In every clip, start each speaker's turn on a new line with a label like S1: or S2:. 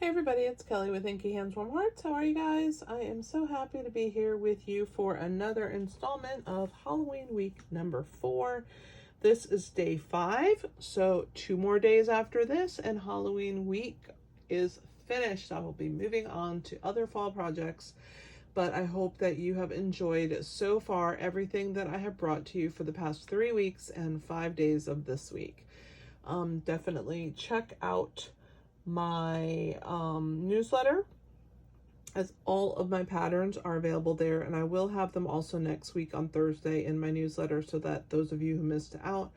S1: Hey everybody, it's Kelly with Inky Hands Warm Hearts. How are you guys? I am so happy to be here with you for another installment of Halloween week number 4. This is day 5, so 2 more days after this and Halloween week is finished. I will be moving on to other fall projects, but I hope that you have enjoyed so far everything that I have brought to you for the past 3 weeks and 5 days of this week. Definitely check out my newsletter, as all of my patterns are available there, and I will have them also next week on Thursday in my newsletter so that those of you who missed out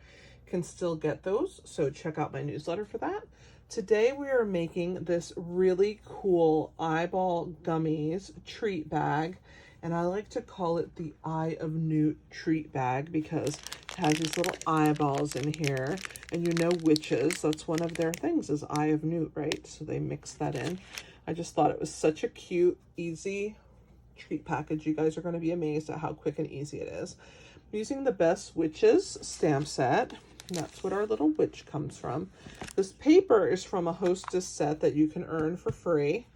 S1: can still get those. So check out my newsletter for that. Today we are making this really cool eyeball gummies treat bag, and I like to call it the Eye of Newt treat bag because it has these little eyeballs in here, and you know witches, that's one of their things, is Eye of Newt, right? So they mix that in. I just thought it was such a cute, easy treat package. You guys are going to be amazed at how quick and easy it is. I'm using the Best Witches stamp set. That's what our little witch comes from. This paper is from a Hostess set that you can earn for free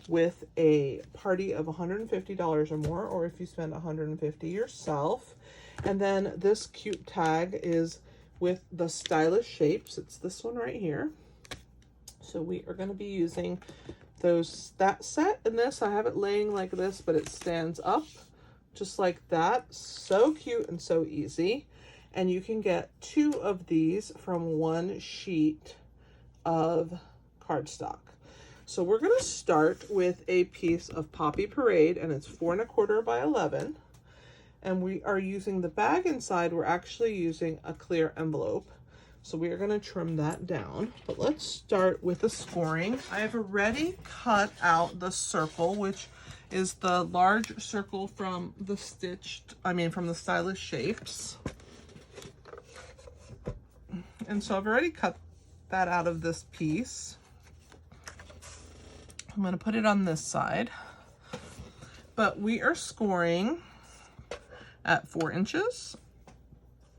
S1: with a party of $150 or more, or if you spend $150 yourself. And then this cute tag is with the Stylish Shapes. It's this one right here. So we are going to be using that set in this. I have it laying like this, but it stands up just like that. So cute and so easy. And you can get 2 of these from 1 sheet of cardstock. So we're going to start with a piece of Poppy Parade, and it's 4 1/4 by 11. And we are using the bag inside. We're actually using a clear envelope. So we are going to trim that down. But let's start with the scoring. I have already cut out the circle, which is the large circle from the from the Stylish Shapes. And so I've already cut that out of this piece. I'm going to put it on this side. But we are scoring at 4 inches.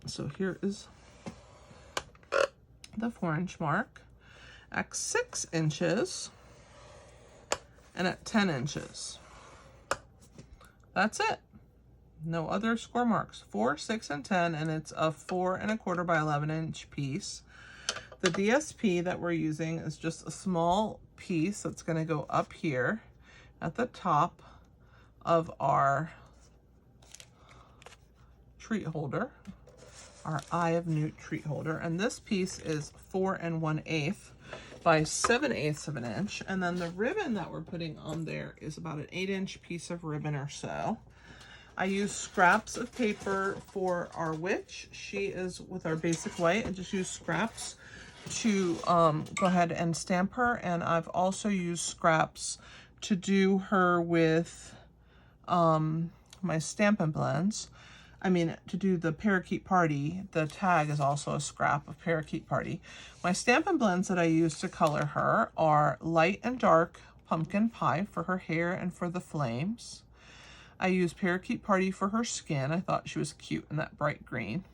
S1: So here is the 4-inch mark, at 6 inches, and at 10 inches. That's it. No other score marks. 4, 6, and 10, and it's a 4 1/4 by 11-inch piece. The DSP that we're using is just a small piece that's going to go up here at the top of our treat holder, our Eye of Newt treat holder. And this piece is 4 1/8 by 7/8 of an inch. And then the ribbon that we're putting on there is about an 8-inch piece of ribbon or so. I use scraps of paper for our witch. She is with our basic white. I just use scraps to go ahead and stamp her. And I've also used scraps to do her with my Stampin' Blends. To do the Parakeet Party, the tag is also a scrap of Parakeet Party. My Stampin' Blends that I use to color her are light and dark pumpkin pie for her hair and for the flames. I use Parakeet Party for her skin. I thought she was cute in that bright green.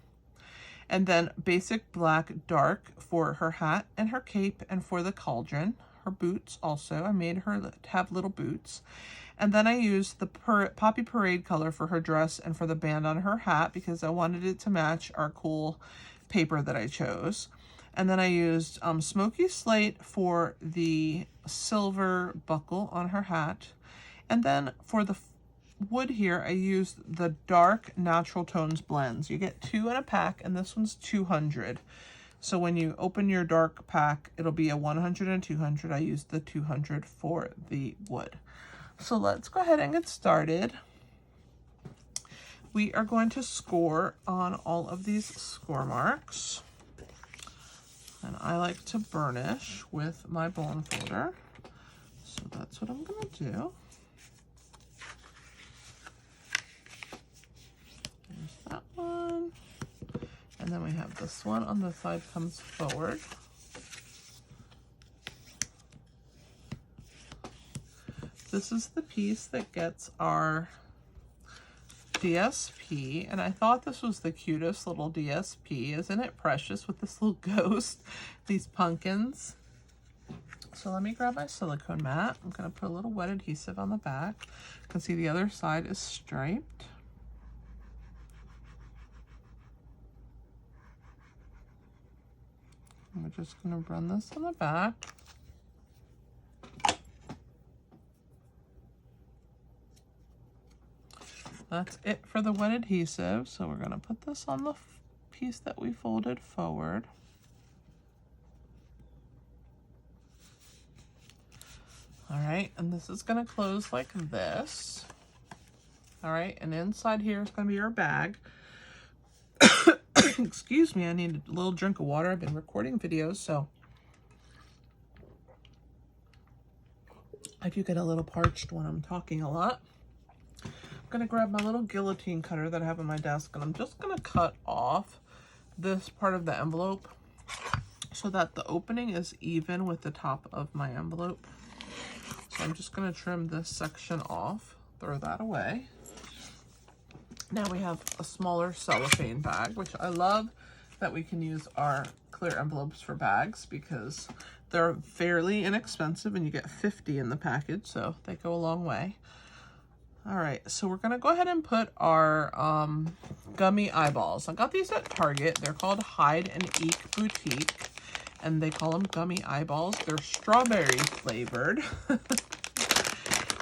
S1: And then basic black dark for her hat and her cape and for the cauldron. Her boots also. I made her have little boots. And then I used the Poppy Parade color for her dress and for the band on her hat because I wanted it to match our cool paper that I chose. And then I used Smoky Slate for the silver buckle on her hat. And then for the wood here, I used the dark Natural Tones blends. You get 2 in a pack, and this one's 200. So when you open your dark pack, it'll be a 100 and 200. I used the 200 for the wood. So let's go ahead and get started. We are going to score on all of these score marks. And I like to burnish with my bone folder. So that's what I'm going to do. There's that one. And then we have this one on the side comes forward. This is the piece that gets our DSP, and I thought this was the cutest little DSP. Isn't it precious with this little ghost, these pumpkins? so let me grab my silicone mat. I'm going to put a little wet adhesive on the back. You can see the other side is striped. And we're just going to run this on the back. That's it for the wet adhesive. So we're going to put this on the piece that we folded forward. All right, and this is going to close like this. All right, and inside here is going to be our bag. Excuse me, I need a little drink of water. I've been recording videos, so if you get a little parched when I'm talking a lot. I'm going to grab my little guillotine cutter that I have on my desk, and I'm just going to cut off this part of the envelope so that the opening is even with the top of my envelope. So I'm just going to trim this section off, throw that away. Now we have a smaller cellophane bag, which I love that we can use our clear envelopes for bags because they're fairly inexpensive and you get 50 in the package, so they go a long way. All right, so we're gonna go ahead and put our gummy eyeballs. I got these at Target. They're called 𝐅𝐢𝐯𝐞 and they call them gummy eyeballs. They're strawberry flavored.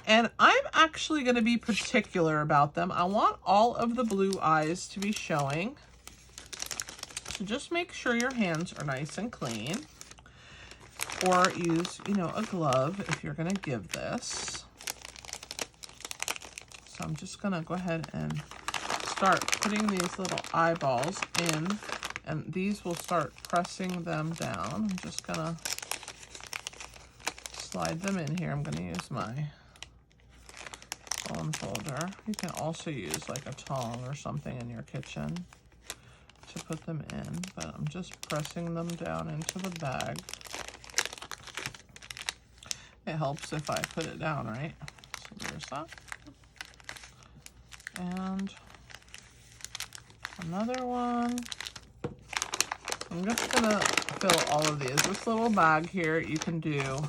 S1: And I'm actually gonna be particular about them. I want all of the blue eyes to be showing. So just make sure your hands are nice and clean, or use, you know, a glove if you're gonna give this. So I'm just gonna go ahead and start putting these little eyeballs in, and these will start pressing them down. I'm just gonna slide them in here. I'm gonna use my bone folder. You can also use like a tong or something in your kitchen to put them in, but I'm just pressing them down into the bag. It helps if I put it down, right? So there's that. And another one. I'm just gonna fill all of these. This little bag here, you can do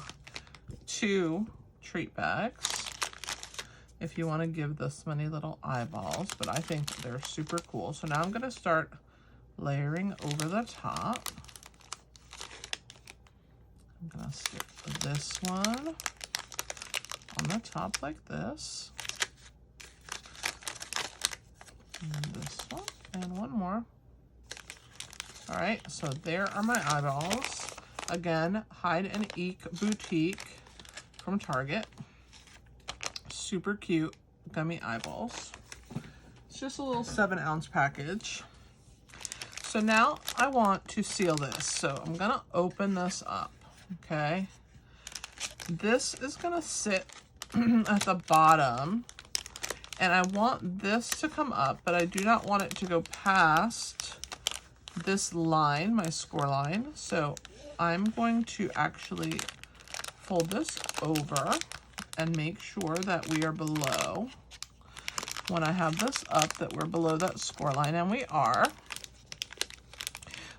S1: 2 treat bags if you want to give this many little eyeballs, but I think they're super cool. So now I'm gonna start layering over the top. I'm gonna stick this one on the top like this. And this one, and one more. All right, so there are my eyeballs. Again, 𝐅𝐢𝐯𝐞 from Target. Super cute gummy eyeballs. It's just a little 7-ounce package. So now I want to seal this. So I'm gonna open this up, okay? This is gonna sit at the bottom. And I want this to come up, but I do not want it to go past this line, my score line. So I'm going to actually fold this over and make sure that we are below, when I have this up, that we're below that score line, and we are.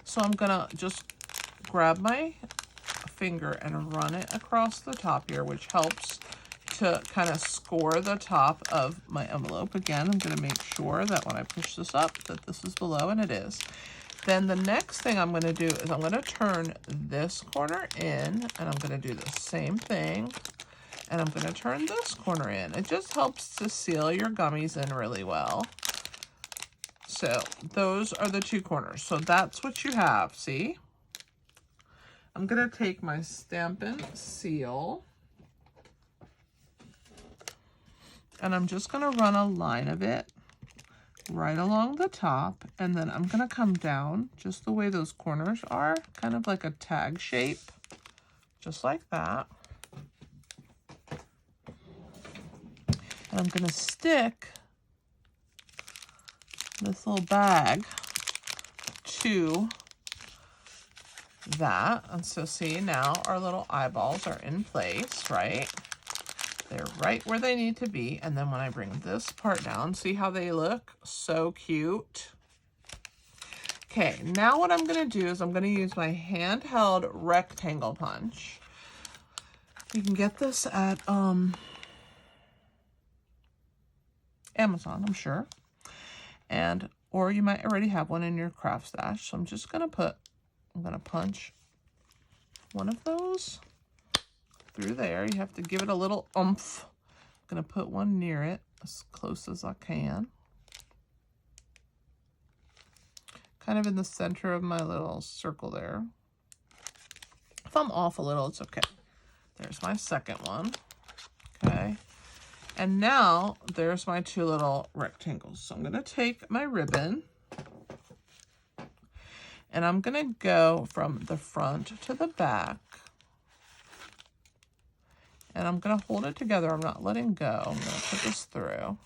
S1: So I'm gonna just grab my finger and run it across the top here, which helps to kind of score the top of my envelope. Again, I'm going to make sure that when I push this up that this is below, and it is. Then the next thing I'm going to do is I'm going to turn this corner in, and I'm going to do the same thing, and I'm going to turn this corner in. It just helps to seal your gummies in really well. So those are the 2 corners. So that's what you have, see? I'm going to take my Stampin' Seal, and I'm just going to run a line of it right along the top, and then I'm going to come down just the way those corners are, kind of like a tag shape, just like that. And I'm going to stick this little bag to that. And so see, now our little eyeballs are in place, right? They're right where they need to be. And then when I bring this part down, see how they look? So cute. Okay, now what I'm going to do is I'm going to use my handheld rectangle punch. You can get this at Amazon, I'm sure. Or you might already have one in your craft stash. So I'm gonna punch one of those through there. You have to give it a little oomph. I'm gonna put one near it as close as I can. Kind of in the center of my little circle there. If I'm off a little, it's okay. There's my second one. Okay. And now there's my two little rectangles. So I'm going to take my ribbon and I'm going to go from the front to the back. And I'm going to hold it together. I'm not letting go. I'm going to put this through.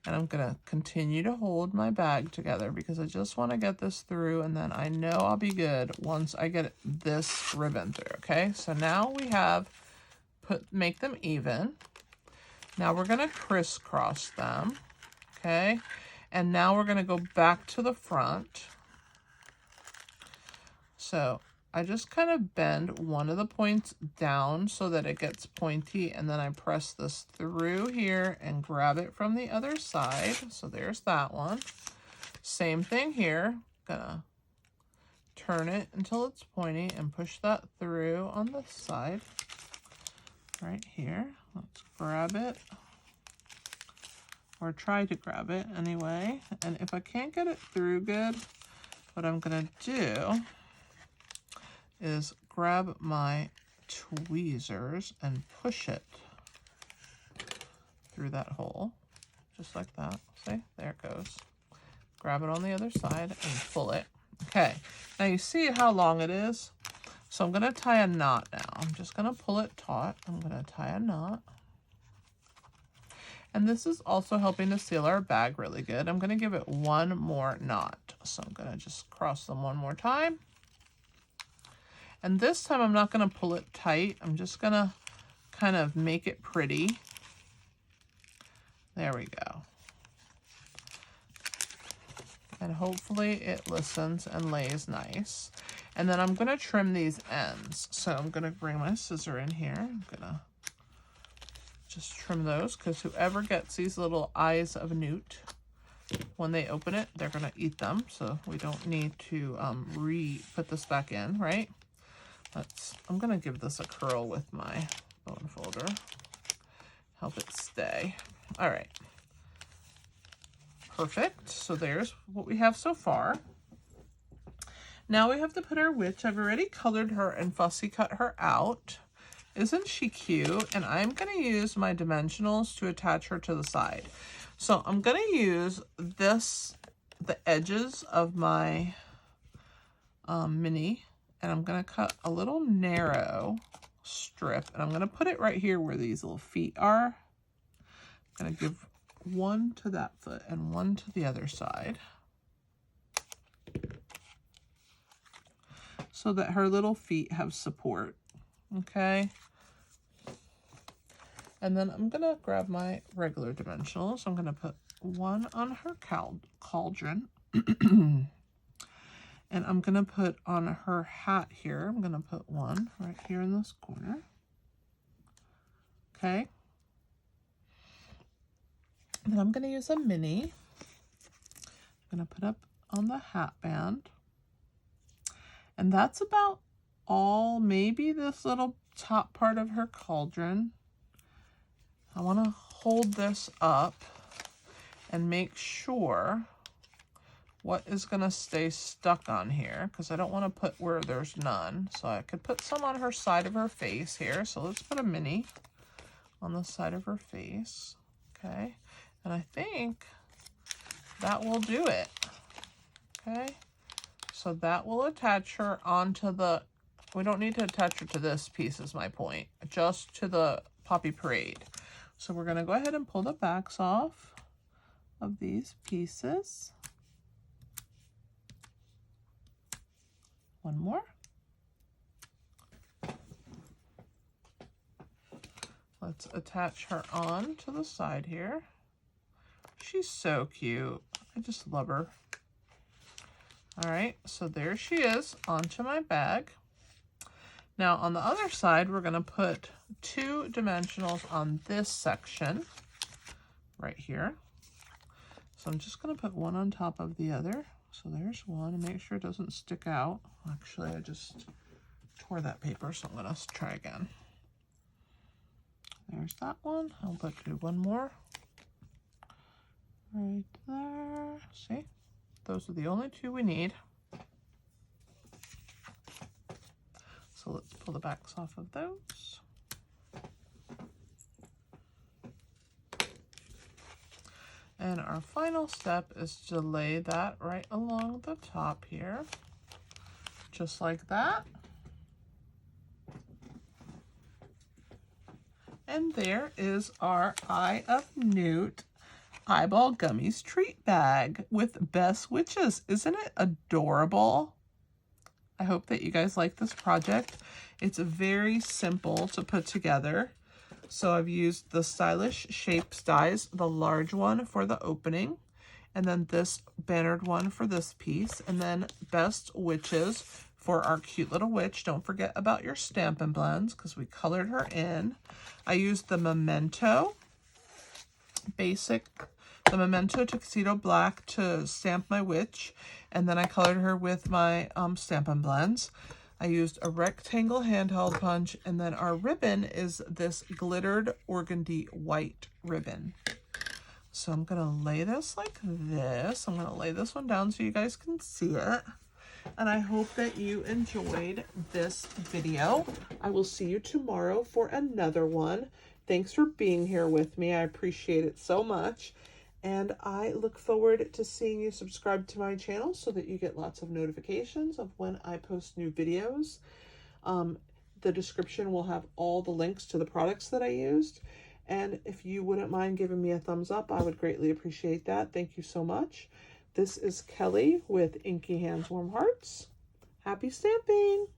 S1: And I'm going to continue to hold my bag together because I just want to get this through. And then I know I'll be good once I get this ribbon through. Okay, so now we have make them even. Now we're going to crisscross them, okay? And now we're going to go back to the front. So I just kind of bend one of the points down so that it gets pointy, and then I press this through here and grab it from the other side. So there's that one. Same thing here. Gonna turn it until it's pointy and push that through on this side. Right here. Let's grab it, or try to grab it anyway. And if I can't get it through good, what I'm gonna do is grab my tweezers and push it through that hole, just like that. See, there it goes. Grab it on the other side and pull it. Okay, now you see how long it is? So I'm gonna tie a knot now. I'm just gonna pull it taut. I'm gonna tie a knot. And this is also helping to seal our bag really good. I'm gonna give it one more knot. So I'm gonna just cross them one more time. And this time I'm not gonna pull it tight. I'm just gonna kind of make it pretty. There we go. And hopefully it listens and lays nice. And then I'm gonna trim these ends. So I'm gonna bring my scissor in here. I'm gonna just trim those, because whoever gets these little eyes of Newt, when they open it, they're gonna eat them. So we don't need to put this back in, right? I'm gonna give this a curl with my bone folder. Help it stay. All right. Perfect. So there's what we have so far. Now we have to put our witch. I've already colored her and fussy cut her out. Isn't she cute? And I'm going to use my dimensionals to attach her to the side. So I'm going to use the edges of my mini, and I'm going to cut a little narrow strip, and I'm going to put it right here where these little feet are. I'm going to give one to that foot and one to the other side, so that her little feet have support. Okay. And then I'm going to grab my regular dimensionals. I'm going to put one on her cauldron. And I'm going to put on her hat here. I'm going to put one right here in this corner. Okay. Then I'm going to use a mini. I'm going to put up on the hat band. And that's about all. Maybe this little top part of her cauldron. I want to hold this up and make sure what is going to stay stuck on here, because I don't want to put where there's none. So I could put some on her side of her face here. So let's put a mini on the side of her face. Okay. And I think that will do it. Okay. So that will attach her onto the, we don't need to attach her to this piece is my point, just to the Poppy Parade. So we're going to go ahead and pull the backs off of these pieces. One more. Let's attach her on to the side here. She's so cute. I just love her. All right, so there she is onto my bag. Now on the other side, we're going to put 2 dimensionals on this section right here. So I'm just going to put one on top of the other. So there's one, and make sure it doesn't stick out. Actually, I just tore that paper, so I'm going to try again. There's that one. I'll do one more right there. See? Those are the only 2 we need. So let's pull the backs off of those. And our final step is to lay that right along the top here, just like that. And there is our Eye of Newt Eyeball Gummies treat bag with Best Witches. Isn't it adorable? I hope that you guys like this project. It's very simple to put together. So I've used the Stylish Shapes dies, the large one for the opening, and then this bannered one for this piece, and then Best Witches for our cute little witch. Don't forget about your Stampin' Blends because we colored her in. I used the Memento Memento Tuxedo Black to stamp my witch, and then I colored her with my Stampin' Blends. I used a rectangle handheld punch, and then our ribbon is this glittered organdy white ribbon. So I'm gonna lay this like this. I'm gonna lay this one down so you guys can see it. And I hope that you enjoyed this video. I will see you tomorrow for another one. Thanks for being here with me. I appreciate it so much. And I look forward to seeing you subscribe to my channel so that you get lots of notifications of when I post new videos. The description will have all the links to the products that I used. And if you wouldn't mind giving me a thumbs up, I would greatly appreciate that. Thank you so much. This is Kelly with Inky Hands Warm Hearts. Happy stamping!